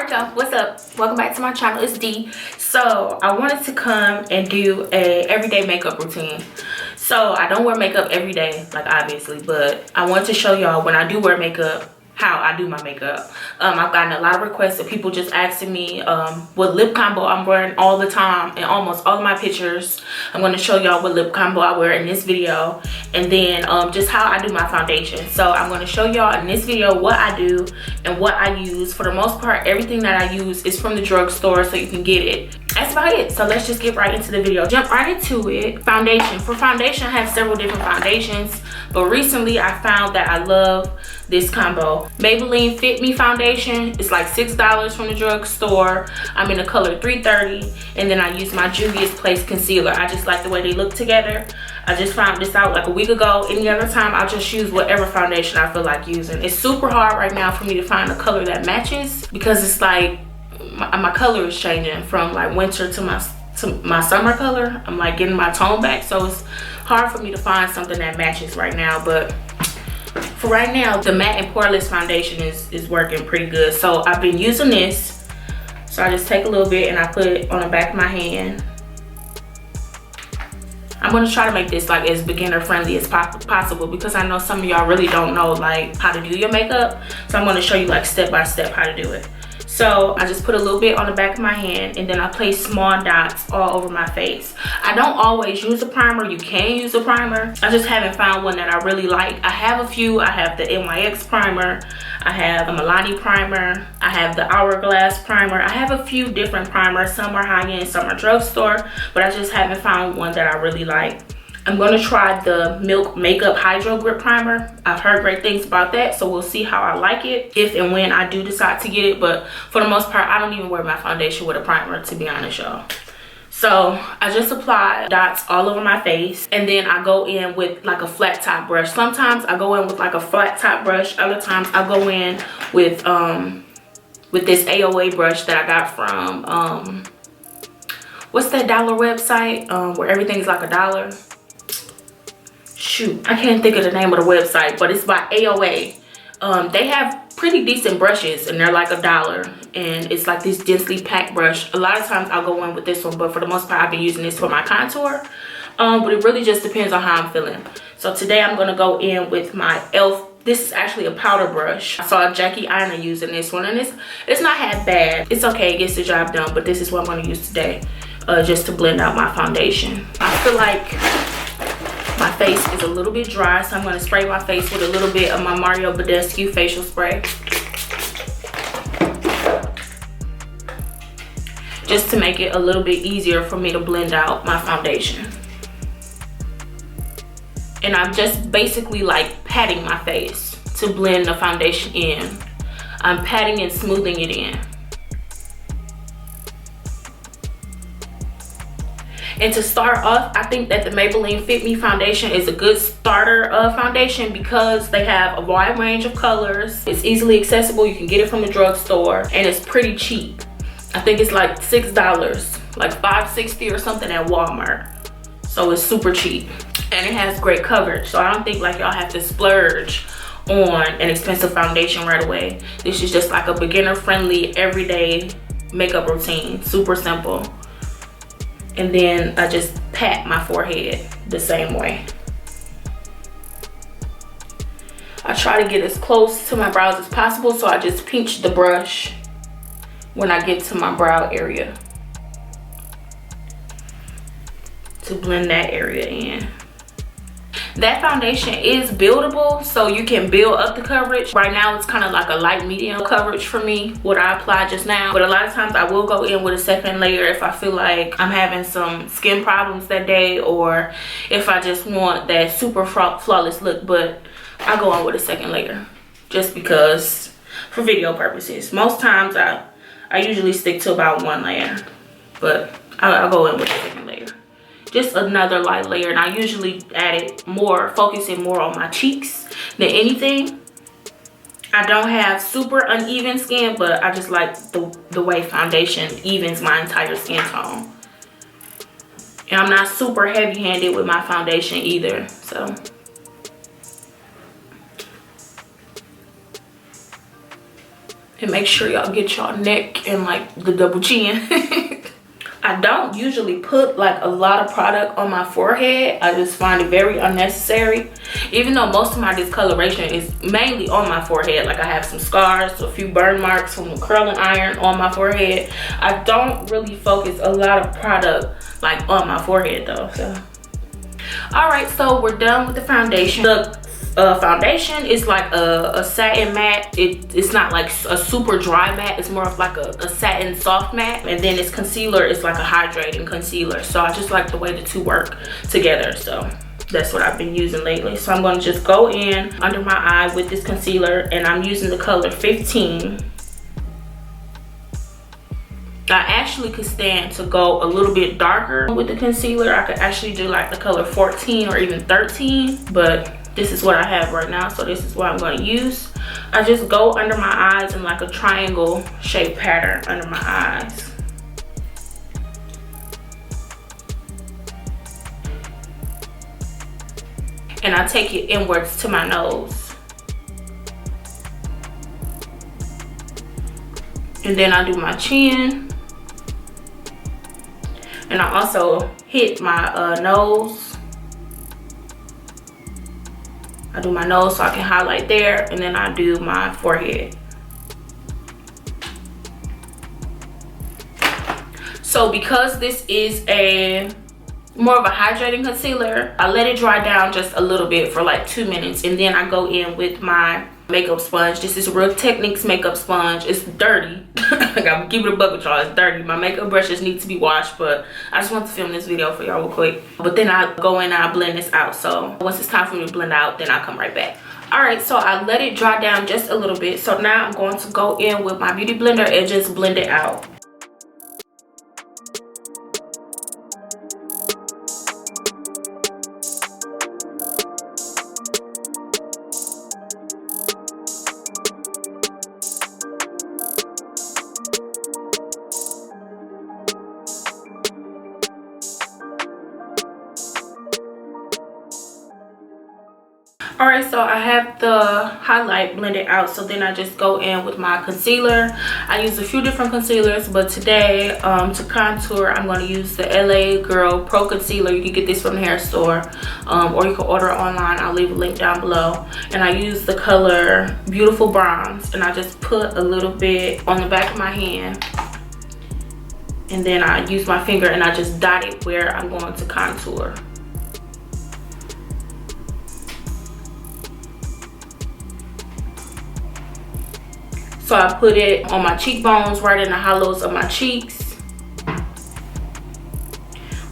Alright y'all, what's up? Welcome back to my channel. It's D. So I wanted to come and do a everyday makeup routine. So I don't wear makeup every day, like obviously, but I want to show y'all when I do wear makeup how I do my makeup. I've gotten a lot of requests of people just asking me what lip combo I'm wearing all the time in almost all of my pictures. I'm going to show y'all what lip combo I wear in this video, and then just how I do my foundation. So I'm going to show y'all in this video what I do and what I use. For the most part, everything that I use is from the drugstore, so you can get it. That's about it. So let's just get right into the video. Jump right into it. Foundation. For foundation, I have several different foundations, but recently I found that I love this combo. Maybelline Fit Me foundation. It's like $6 from the drugstore. I'm in the color 330, and then I use my Juvias Place concealer. I just like the way they look together. I just found this out like a week ago. Any other time, I'll just use whatever foundation I feel like using. It's super hard right now for me to find a color that matches, because it's like my color is changing from like winter to my summer color. I'm like getting my tone back, so it's hard for me to find something that matches right now. But for right now, the matte and poreless foundation is working pretty good. So I've been using this. So I just take a little bit and I put it on the back of my hand. I'm going to try to make this like as beginner friendly as possible, because I know some of y'all really don't know like how to do your makeup. So I'm going to show you like step by step how to do it. So I just put a little bit on the back of my hand, and then I place small dots all over my face. I don't always use a primer. You can use a primer. I just haven't found one that I really like. I have a few. I have the NYX primer. I have a Milani primer. I have the Hourglass primer. I have a few different primers. Some are high-end, some are drugstore, but I just haven't found one that I really like. I'm going to try the Milk Makeup Hydro Grip Primer. I've heard great things about that, so we'll see how I like it if and when I do decide to get it. But for the most part, I don't even wear my foundation with a primer, to be honest, y'all. So I just apply dots all over my face, and then I go in with like a flat top brush. Sometimes I go in with like a flat top brush. Other times I go in with this AOA brush that I got from what's that dollar website where everything's like $1? Shoot, I can't think of the name of the website, but it's by AOA. They have pretty decent brushes, and they're like $1, and it's like this densely packed brush. A lot of times I'll go in with this one, but for the most part I've been using this for my contour. But it really just depends on how I'm feeling. So today I'm going to go in with my e.l.f. This is actually a powder brush. I saw Jackie Aina using this one, and it's not half bad. It's okay, it gets the job done, but this is what I'm going to use today, just to blend out my foundation. I feel like my face is a little bit dry, so I'm going to spray my face with a little bit of my Badescu facial spray, just to make it a little bit easier for me to blend out my foundation. And I'm just basically like patting my face to blend the foundation in. I'm patting and smoothing it in. And to start off, I think that the Maybelline Fit Me foundation is a good starter foundation, because they have a wide range of colors. It's easily accessible. You can get it from the drugstore, and it's pretty cheap. I think it's like $6, like $5.60 or something at Walmart. So it's super cheap, and it has great coverage. So I don't think like y'all have to splurge on an expensive foundation right away. This is just like a beginner friendly everyday makeup routine, super simple. And then I just pat my forehead the same way. I try to get as close to my brows as possible, so I just pinch the brush when I get to my brow area to blend that area in. That foundation is buildable, so you can build up the coverage. Right now it's kind of like a light medium coverage for me, what I applied just now. But a lot of times I will go in with a second layer if I feel like I'm having some skin problems that day, or if I just want that super flawless look. But I go in with a second layer just because, for video purposes. Most times I usually stick to about one layer, but I'll go in with a second layer. Just another light layer, and I usually add it more, focusing more on my cheeks than anything. I don't have super uneven skin, but I just like the way foundation evens my entire skin tone. And I'm not super heavy-handed with my foundation either, so. And make sure y'all get y'all neck and like the double chin. I don't usually put like a lot of product on my forehead. I just find it very unnecessary. Even though most of my discoloration is mainly on my forehead. Like I have some scars, a few burn marks from the curling iron on my forehead. I don't really focus a lot of product like on my forehead though. So, all right, so we're done with the foundation. The foundation is like a satin matte. It's not like a super dry matte. It's more of like a satin soft matte. And then its concealer is like a hydrating concealer. So I just like the way the two work together. So that's what I've been using lately. So I'm going to just go in under my eye with this concealer, and I'm using the color 15. I actually could stand to go a little bit darker with the concealer. I could actually do like the color 14 or even 13, but this is what I have right now, so this is what I'm going to use. I just go under my eyes in like a triangle shape pattern under my eyes. And I take it inwards to my nose. And then I do my chin. And I also hit my nose. I do my nose so I can highlight there, and then I do my forehead. So because this is a more of a hydrating concealer, I let it dry down just a little bit for like 2 minutes, and then I go in with my makeup sponge. This is Real Techniques makeup sponge. It's dirty. I gotta keep it a buck with y'all. It's dirty. My makeup brushes need to be washed, but I just want to film this video for y'all real quick. But then I go in and I blend this out. So once it's time for me to blend out, then I'll come right back. All right, so I let it dry down just a little bit. So now I'm going to go in with my beauty blender and just blend it out. All right, so I have the highlight blended out, so then I just go in with my concealer. I use a few different concealers, but today to contour, I'm going to use the LA Girl Pro Concealer. You can get this from the hair store, or you can order it online. I'll leave a link down below. And I use the color Beautiful Bronze, and I just put a little bit on the back of my hand. And then I use my finger and I just dot it where I'm going to contour. So I put it on my cheekbones, right in the hollows of my cheeks,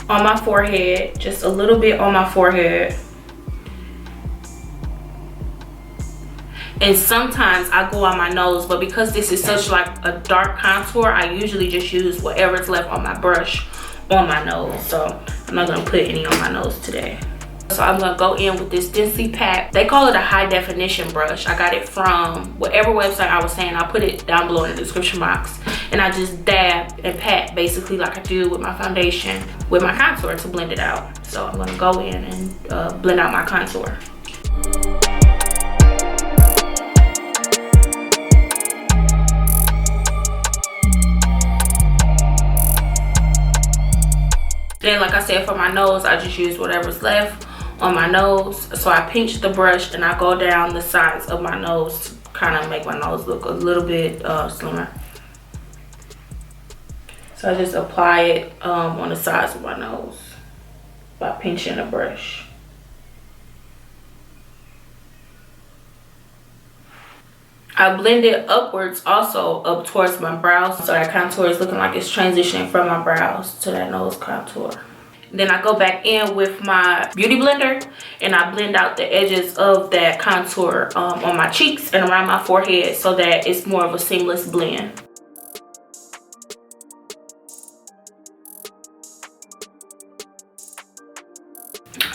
on my forehead, just a little bit on my forehead. And sometimes I go on my nose, but because this is such like a dark contour, I usually just use whatever's left on my brush on my nose. So I'm not gonna put any on my nose today. So I'm gonna go in with this densely packed, they call it a high definition brush. I got it from whatever website I was saying. I'll put it down below in the description box. And I just dab and pat basically like I do with my foundation with my contour to blend it out. So I'm gonna go in and blend out my contour. Then like I said, for my nose, I just use whatever's left on my nose. So I pinch the brush and I go down the sides of my nose to kind of make my nose look a little bit slimmer. So I just apply it on the sides of my nose by pinching the brush. I blend it upwards also up towards my brows, so that contour is looking like it's transitioning from my brows to that nose contour. Then I go back in with my beauty blender and I blend out the edges of that contour on my cheeks and around my forehead so that it's more of a seamless blend.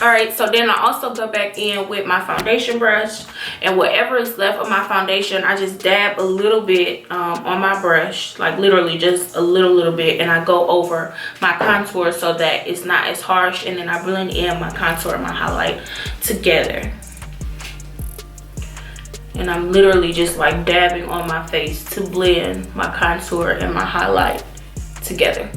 Alright, so then I also go back in with my foundation brush, and whatever is left of my foundation, I just dab a little bit on my brush, like literally just a little bit, and I go over my contour so that it's not as harsh, and then I blend in my contour and my highlight together. And I'm literally just like dabbing on my face to blend my contour and my highlight together.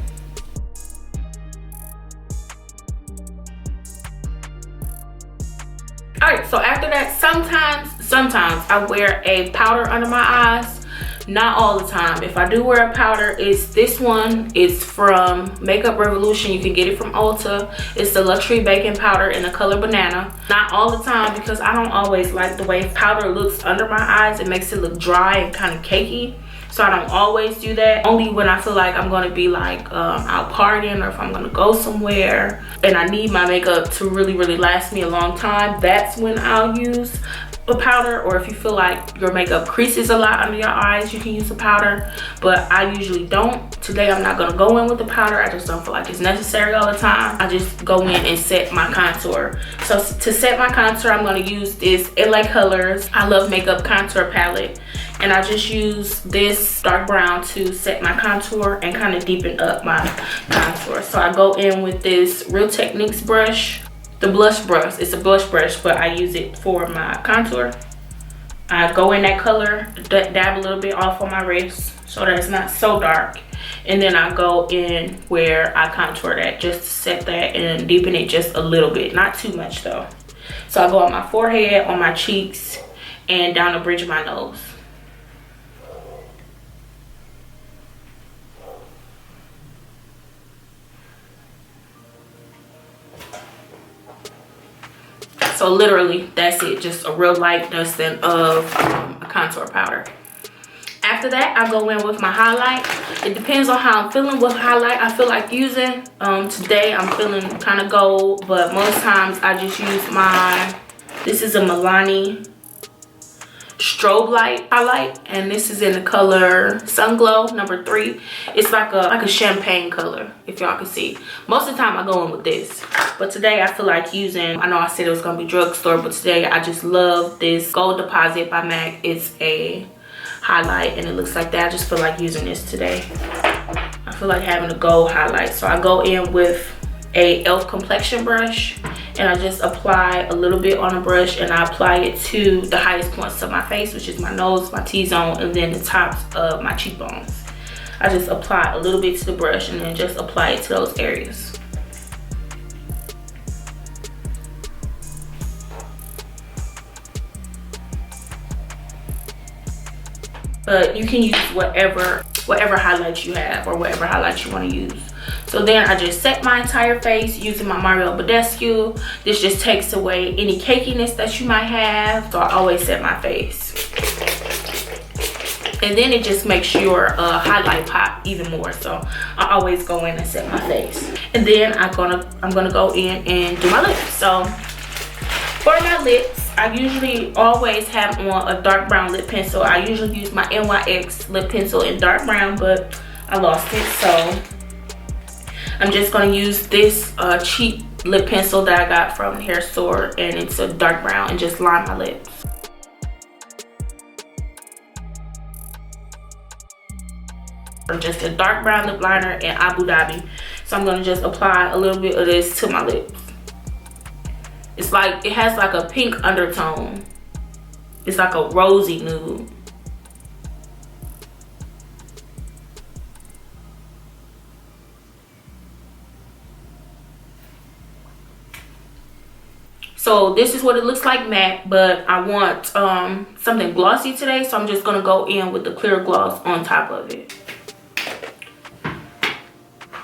Alright, so after that, sometimes I wear a powder under my eyes. Not all the time. If I do wear a powder, it's this one. It's from Makeup Revolution. You can get it from Ulta. It's the Luxury Baking Powder in the color Banana. Not all the time, because I don't always like the way powder looks under my eyes. It makes it look dry and kind of cakey. So I don't always do that. Only when I feel like I'm going to be like out partying, or if I'm going to go somewhere and I need my makeup to really last me a long time, that's when I'll use a powder. Or if you feel like your makeup creases a lot under your eyes, you can use a powder, but I usually don't. Today I'm not gonna go in with the powder. I just don't feel like it's necessary all the time. I just go in and set my contour. So to set my contour, I'm gonna use this LA Colors I Love Makeup Contour Palette, and I just use this dark brown to set my contour and kind of deepen up my contour. So I go in with this Real Techniques brush. The blush brush, it's a blush brush, but I use it for my contour. I go in that color, dab a little bit off on my wrist so that it's not so dark, and then I go in where I contour that, just to set that and deepen it just a little bit, not too much though. So I go on my forehead, on my cheeks, and down the bridge of my nose. So literally, that's it. Just a real light dusting of a contour powder. After that, I go in with my highlight. It depends on how I'm feeling, what highlight I feel like using. Today, I'm feeling kind of gold, but most times I just use my, this is a Maybelline strobe light highlight, and this is in the color Sun Glow number 3. It's like a champagne color, if y'all can see. Most of the time I go in with this, but today I feel like using, I know I said it was gonna be drugstore, but today I just love this Gold Deposit by MAC. It's a highlight and it looks like that. I just feel like using this today. I feel like having a gold highlight, so I go in with a e.l.f. complexion brush, and I just apply a little bit on a brush, and I apply it to the highest points of my face, which is my nose, my T-zone, and then the tops of my cheekbones. I just apply a little bit to the brush and then just apply it to those areas. But you can use whatever highlights you have, or whatever highlights you want to use. So then I just set my entire face using my Badescu. This just takes away any cakiness that you might have. So I always set my face. And then it just makes your highlight pop even more. So I always go in and set my face. And then I'm gonna go in and do my lips. So for my lips, I usually always have on a dark brown lip pencil. I usually use my NYX lip pencil in dark brown, but I lost it. So I'm just going to use this cheap lip pencil that I got from the hair store, and it's a dark brown, and just line my lips. Or just a dark brown lip liner in Abu Dhabi. So I'm going to just apply a little bit of this to my lips. It's like, it has like a pink undertone. It's like a rosy nude. So this is what it looks like matte, but I want something glossy today, so I'm just gonna go in with the clear gloss on top of it.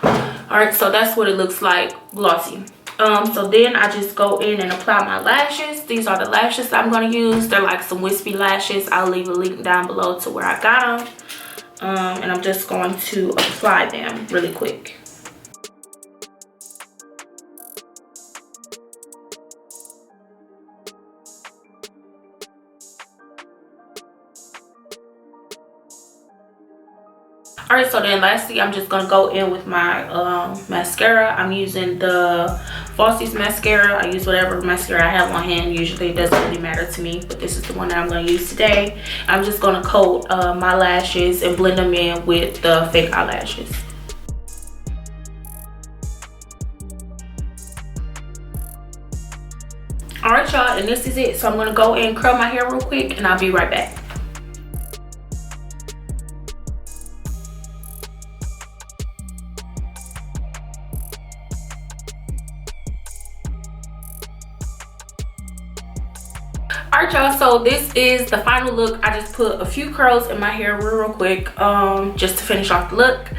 All right, so that's what it looks like, glossy. So then I just go in and apply my lashes. These are the lashes I'm gonna use. They're like some wispy lashes. I'll leave a link down below to where I got them. And I'm just going to apply them really quick. All right, so then lastly, I'm just gonna go in with my mascara. I'm using the Falsies mascara. I use whatever mascara I have on hand. Usually it doesn't really matter to me, but this is the one that I'm gonna use today. I'm just gonna coat my lashes and blend them in with the fake eyelashes. All right, y'all, and this is it. So I'm gonna go and curl my hair real quick, and I'll be right back. All right, y'all, so this is the final look. I just put a few curls in my hair real quick, just to finish off the look.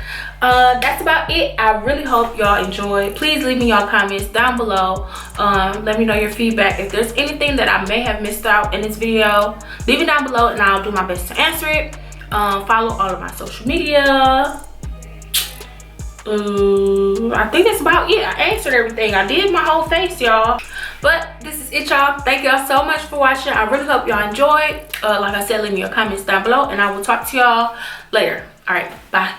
That's about it. I really hope y'all enjoyed. Please leave me your comments down below. Let me know your feedback. If there's anything that I may have missed out in this video, leave it down below and I'll do my best to answer it. Follow all of my social media. I think that's about it. I answered everything. I did my whole face, y'all. But this is it, y'all. Thank y'all so much for watching. I really hope y'all enjoyed. Like I said, leave me your comments down below and I will talk to y'all later. All right, bye.